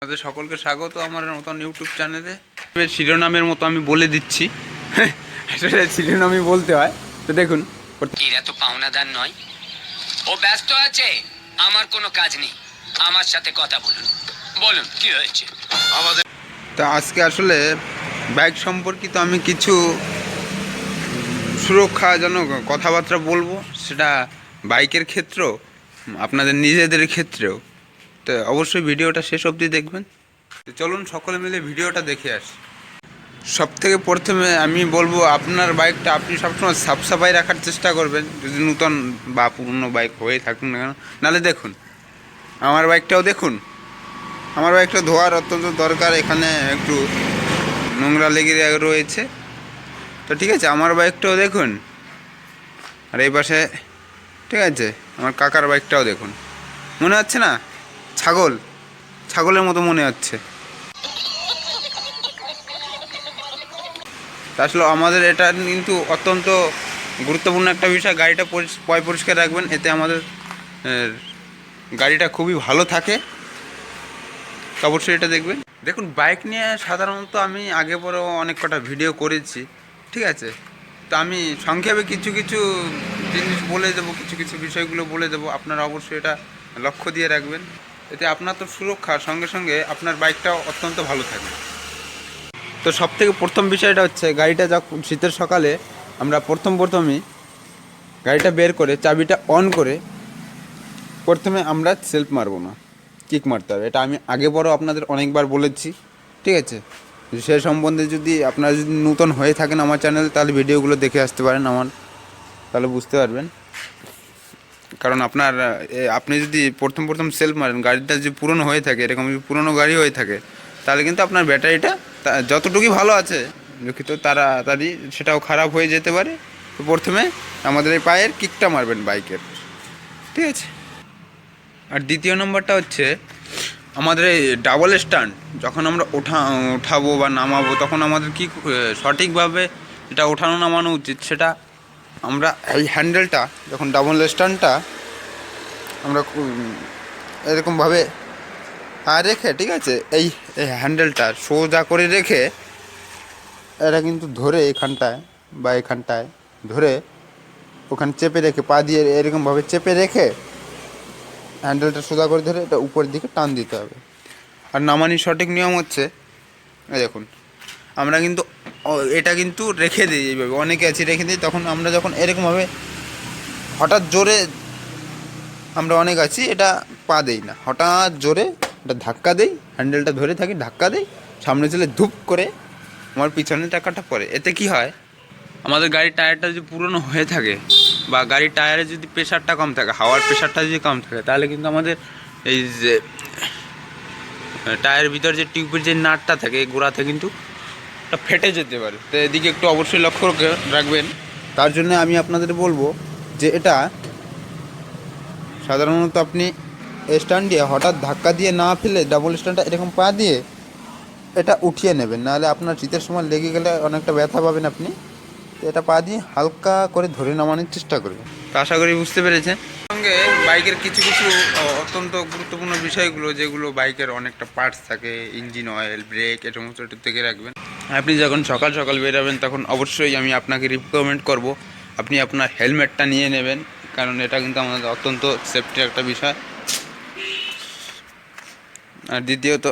আপনাদের সকলকে স্বাগত আমার নতুন ইউটিউব চ্যানেলে। শিরোনামের মতো আমি বলে দিচ্ছি, আসলে শিরোনামই বলতে হয়। তো দেখুন, এরা তো পাওনাদার নয়, ও ব্যস্ত আছে, আমার কোনো কাজ নেই, আমার সাথে কথা বলুন। বলুন কি হয়েছে আমাদের। তো আজকে আসলে বাইক সম্পর্কিত আমি কিছু সুরক্ষাজনক কথাবার্তা বলবো, সেটা বাইকের ক্ষেত্রেও আপনাদের নিজেদের ক্ষেত্রেও। তো অবশ্যই ভিডিওটা শেষ অবধি দেখবেন। তো চলুন সকলে মিলে ভিডিওটা দেখে আসি। সব থেকে প্রথমে আমি বলবো, আপনার বাইকটা আপনি সবসময় সাফ সাফাই রাখার চেষ্টা করবেন, যদি নূতন বা পুরনো বাইক হয়ে থাকুন না কেন। নাহলে দেখুন, আমার বাইকটাও দেখুন, আমার বাইকটা ধোয়ার অত্যন্ত দরকার। এখানে একটু নোংরা লেগে রয়েছে। তো ঠিক আছে, আমার বাইকটাও দেখুন, আর এই পাশে ঠিক আছে আমার কাকার বাইকটাও দেখুন। মনে হচ্ছে না ছাগলের মতো মনে হচ্ছে। আসলে আমাদের এটা কিন্তু অত্যন্ত গুরুত্বপূর্ণ একটা বিষয়, গাড়িটা পরিষ্কার রাখবেন, এতে আমাদের গাড়িটা খুবই ভালো থাকে। তো অবশ্যই এটা দেখবেন। দেখুন, বাইক নিয়ে সাধারণত আমি আগে পরেও অনেক কটা ভিডিও করেছি, ঠিক আছে। তো আমি সংক্ষেপে কিছু কিছু জিনিস বলে দেবো, কিছু কিছু বিষয়গুলো বলে দেবো। আপনারা অবশ্যই এটা লক্ষ্য দিয়ে রাখবেন, এতে আপনার তো সুরক্ষার সঙ্গে সঙ্গে আপনার বাইকটাও অত্যন্ত ভালো থাকবে। তো সব থেকে প্রথম বিষয়টা হচ্ছে, গাড়িটা যখন শীতের সকালে আমরা প্রথমেই গাড়িটা বের করে চাবিটা অন করে প্রথমে আমরা সেলফ মারবো না, কিক মারতে হবে। এটা আমি আগে বড় আপনাদের অনেকবার বলেছি, ঠিক আছে। সে সম্বন্ধে যদি আপনারা যদি নূতন হয়ে থাকেন আমার চ্যানেলে, তাহলে ভিডিওগুলো দেখে আসতে পারেন আমার, তাহলে বুঝতে পারবেন। কারণ আপনি যদি প্রথম সেলফ মারেন, গাড়িটা যদি পুরনো হয়ে থাকে, এরকম যদি পুরনো গাড়ি হয়ে থাকে, তাহলে কিন্তু আপনার ব্যাটারিটা যতটুকুই ভালো আছে দুঃখিত তাড়াতাড়ি সেটাও খারাপ হয়ে যেতে পারে। তো প্রথমে আমাদের এই পায়ের কিকটা মারবেন বাইকের, ঠিক আছে। আর দ্বিতীয় নম্বরটা হচ্ছে, আমাদের এই ডাবল স্ট্যান্ড যখন আমরা ওঠাবো বা নামাবো, তখন আমাদের কি সঠিকভাবে এটা ওঠানো নামানো উচিত, সেটা আমরা এই হ্যান্ডেলটা যখন ডাবল স্ট্যান্ডটা আমরা এরকমভাবে রেখে, ঠিক আছে, এই হ্যান্ডেলটা সোজা করে রেখে এটা কিন্তু ধরে এখানটায় বা এখানটায় ধরে ওখানে চেপে রেখে, পা দিয়ে এরকমভাবে চেপে রেখে হ্যান্ডেলটা সোজা করে ধরে এটা উপরের দিকে টান দিতে হবে। আর নামানির সঠিক নিয়ম হচ্ছে, দেখুন, আমরা কিন্তু এটা কিন্তু রেখে দিই এইভাবে, অনেকে আছে রেখে দিই। তখন আমরা যখন এরকমভাবে হঠাৎ জোরে, আমরা অনেক আছি এটা পা দেই না, হঠাৎ জোরে এটা ধাক্কা দেই, হ্যান্ডেলটা ধরে থাকি, ধাক্কা দেই, সামনে চলে ধূপ করে আমার পিছনের টাকাটা পড়ে। এতে কি হয়, আমাদের গাড়ির টায়ারটা যদি পুরনো হয়ে থাকে বা গাড়ির টায়ারে যদি প্রেশারটা কম থাকে, হাওয়ার প্রেশারটা যদি কম থাকে, তাহলে কিন্তু আমাদের এই যে টায়ারের ভিতর যে টিউবের যে নাটটা থাকে, এই গোড়াতে কিন্তু ওটা ফেটে যেতে পারে। তো এদিকে একটু অবশ্যই লক্ষ্য রাখবেন। তার জন্য আমি আপনাদের বলবো যে এটা সাধারণত আপনি স্ট্যান্ড দিয়ে হঠাৎ ধাক্কা দিয়ে না ফেলে ডাবল স্ট্যান্ডটা এরকম পা দিয়ে এটা উঠিয়ে নেবেন, নাহলে আপনার শীতের সময় লেগে গেলে অনেকটা ব্যথা পাবেন আপনি। তো এটা পা দিয়ে হালকা করে ধরে নামানোর চেষ্টা করবেন। তো আশা করি বুঝতে পেরেছেন। সঙ্গে বাইকের কিছু কিছু অত্যন্ত গুরুত্বপূর্ণ বিষয়গুলো, যেগুলো বাইকের অনেকটা পার্টস থাকে, ইঞ্জিন অয়েল, ব্রেক, এটা সমস্ত থেকে রাখবেন। আপনি যখন সকাল সকাল বেরোবেন, তখন অবশ্যই আমি আপনাকে রিকমেন্ড করব আপনি আপনার হেলমেটটা নিয়ে নেবেন, কারণ এটা কিন্তু আমাদের অত্যন্ত সেফটির একটা বিষয়। আর দ্বিতীয়ত,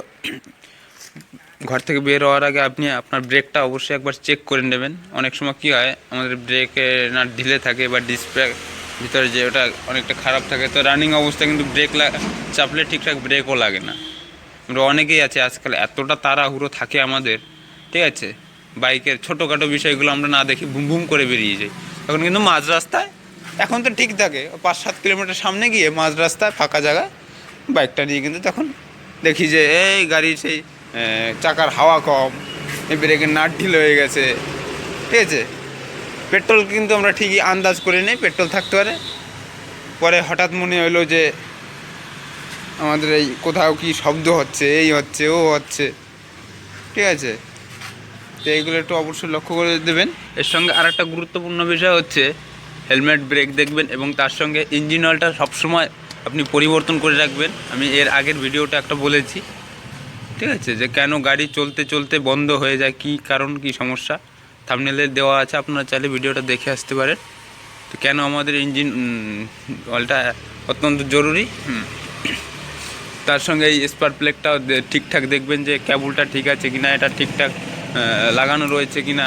ঘর থেকে বের হওয়ার আগে আপনি আপনার ব্রেকটা অবশ্যই একবার চেক করে নেবেন। অনেক সময় কী হয়, আমাদের ব্রেকে না ঢিলে থাকে বা ডিসপ্লে ভিতরে যে ওটা অনেকটা খারাপ থাকে, তো রানিং অবস্থায় কিন্তু ব্রেক চাপলে ঠিকঠাক ব্রেকও লাগে না। আমরা অনেকেই আছে আজকাল, এতটা তাড়াহুড়ো থাকে আমাদের, ঠিক আছে, বাইকের ছোটোখাটো বিষয়গুলো আমরা না দেখি বুম বুম করে বেরিয়ে যাই। তখন কিন্তু মাঝ রাস্তায়, এখন তো ঠিক থাকে 5-7 কিলোমিটার সামনে গিয়ে মাঝ রাস্তায় ফাঁকা জায়গায় বাইকটা নিয়ে কিন্তু তখন দেখি যে এই গাড়ির সেই চাকার হাওয়া কম, এই ব্রেকের নাট ঢিল হয়ে গেছে, ঠিক আছে। পেট্রোল কিন্তু আমরা ঠিকই আন্দাজ করে নিই পেট্রোল থাকতে পারে, পরে হঠাৎ মনে হলো যে আমাদের এই কোথাও কি শব্দ হচ্ছে, এই হচ্ছে ও হচ্ছে, ঠিক আছে। তো এইগুলো একটু অবশ্যই লক্ষ্য করে দেবেন। এর সঙ্গে আর একটা গুরুত্বপূর্ণ বিষয় হচ্ছে হেলমেট, ব্রেক দেখবেন, এবং তার সঙ্গে ইঞ্জিন অয়েলটা সবসময় আপনি পরিবর্তন করে রাখবেন। আমি এর আগের ভিডিওটা একটা বলেছি, ঠিক আছে, যে কেন গাড়ি চলতে চলতে বন্ধ হয়ে যায়, কি কারণ কি সমস্যা থাম্বনেলে দেওয়া আছে, আপনারা চাইলে ভিডিওটা দেখে আসতে পারেন। তো কেন আমাদের ইঞ্জিন অয়েলটা অত্যন্ত জরুরি। তার সঙ্গে এই স্পার্ক প্লাগটাও ঠিকঠাক দেখবেন যে কেবলটা ঠিক আছে কিনা, এটা ঠিকঠাক লাগানো রয়েছে কিনা।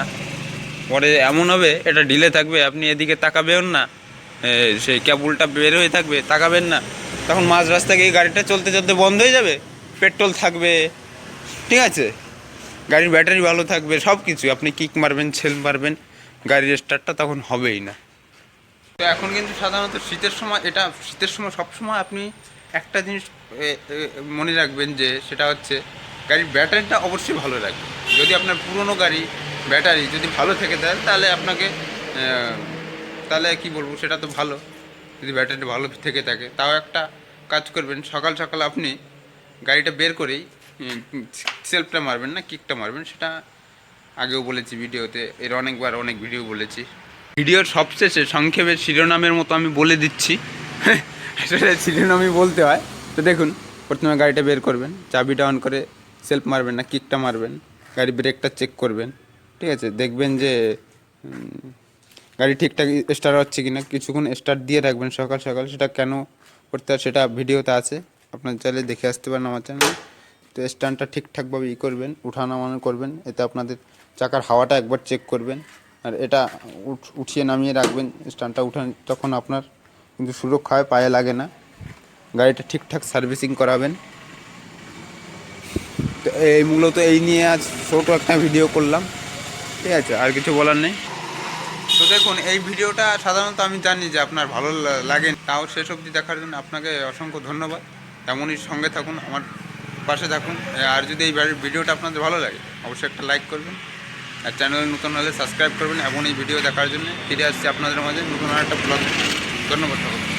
পরে এমন হবে এটা ঢিলে থাকবে, আপনি এদিকে তাকাবেন না, সেই কেবলটা বের হয়ে থাকবে, তাকাবেন না, তখন মাঝ রাস্তা গিয়ে গাড়িটা চলতে চলতে বন্ধ হয়ে যাবে। পেট্রোল থাকবে, ঠিক আছে, গাড়ির ব্যাটারি ভালো থাকবে, সব কিছু, আপনি কিক মারবেন, ছেল মারবেন, গাড়ির স্টার্টটা তখন হবেই না। তো এখন কিন্তু সাধারণত শীতের সময়, এটা শীতের সময় সবসময় আপনি একটা জিনিস মনে রাখবেন, যে সেটা হচ্ছে গাড়ির ব্যাটারিটা অবশ্যই ভালো রাখবেন। যদি আপনার পুরনো গাড়ি ব্যাটারি যদি ভালো থেকে দেয়, তাহলে আপনাকে তাহলে কি বলবো, সেটা তো ভালো। যদি ব্যাটারি ভালো থেকে থাকে, তাও একটা কাজ করবেন, সকাল সকাল আপনি গাড়িটা বের করেই সেলফটা মারবেন না, কিকটা মারবেন। সেটা আগেও বলেছি ভিডিওতে, এর অনেকবার অনেক ভিডিও বলেছি। ভিডিওর সবশেষে সংক্ষেপে শিরোনামের মতো আমি বলে দিচ্ছি, আসলে শিরোনামই বলতে হয়। তো দেখুন, প্রথমে গাড়িটা বের করবেন, চাবিটা অন করে সেলফ মারবেন না, কিকটা মারবেন, গাড়ি ব্রেকটা চেক করবেন, ঠিক আছে, দেখবেন যে গাড়ি ঠিকঠাক স্টার্ট হচ্ছে কি না। কিছুক্ষণ স্টার্ট দিয়ে রাখবেন সকাল সকাল। সেটা কেন করতে হয় সেটা ভিডিওতে আছে, আপনার চাইলে দেখে আসতে পারেন আমার চ্যানেলে। তো স্ট্যান্ডটা ঠিকঠাকভাবে করবেন, উঠানামানো করবেন, এতে আপনাদের চাকার হাওয়াটা একবার চেক করবেন। আর এটা উঠিয়ে নামিয়ে রাখবেন, স্ট্যান্ডটা উঠান, তখন আপনার কিন্তু সুরক্ষা হয়, পায়ে লাগে না। গাড়িটা ঠিকঠাক সার্ভিসিং করাবেন। তো এই মূলত এই নিয়ে আজ ছোটো একটা ভিডিও করলাম, ঠিক আছে, আর কিছু বলার নেই। তো দেখুন, এই ভিডিওটা সাধারণত আমি জানি যে আপনার ভালো লাগে, তাও শেষ অবধি দেখার জন্য আপনাকে অসংখ্য ধন্যবাদ। এমনই সঙ্গে থাকুন, আমার পাশে থাকুন। আর যদি এই ভিডিওটা আপনাদের ভালো লাগে, অবশ্যই একটা লাইক করবেন, আর চ্যানেলে নতুন হলে সাবস্ক্রাইব করবেন। এবং এই ভিডিও দেখার জন্য ফিরে আসছি আপনাদের মাঝে নতুন আর একটা ব্লগ। ধন্যবাদ সকলকে।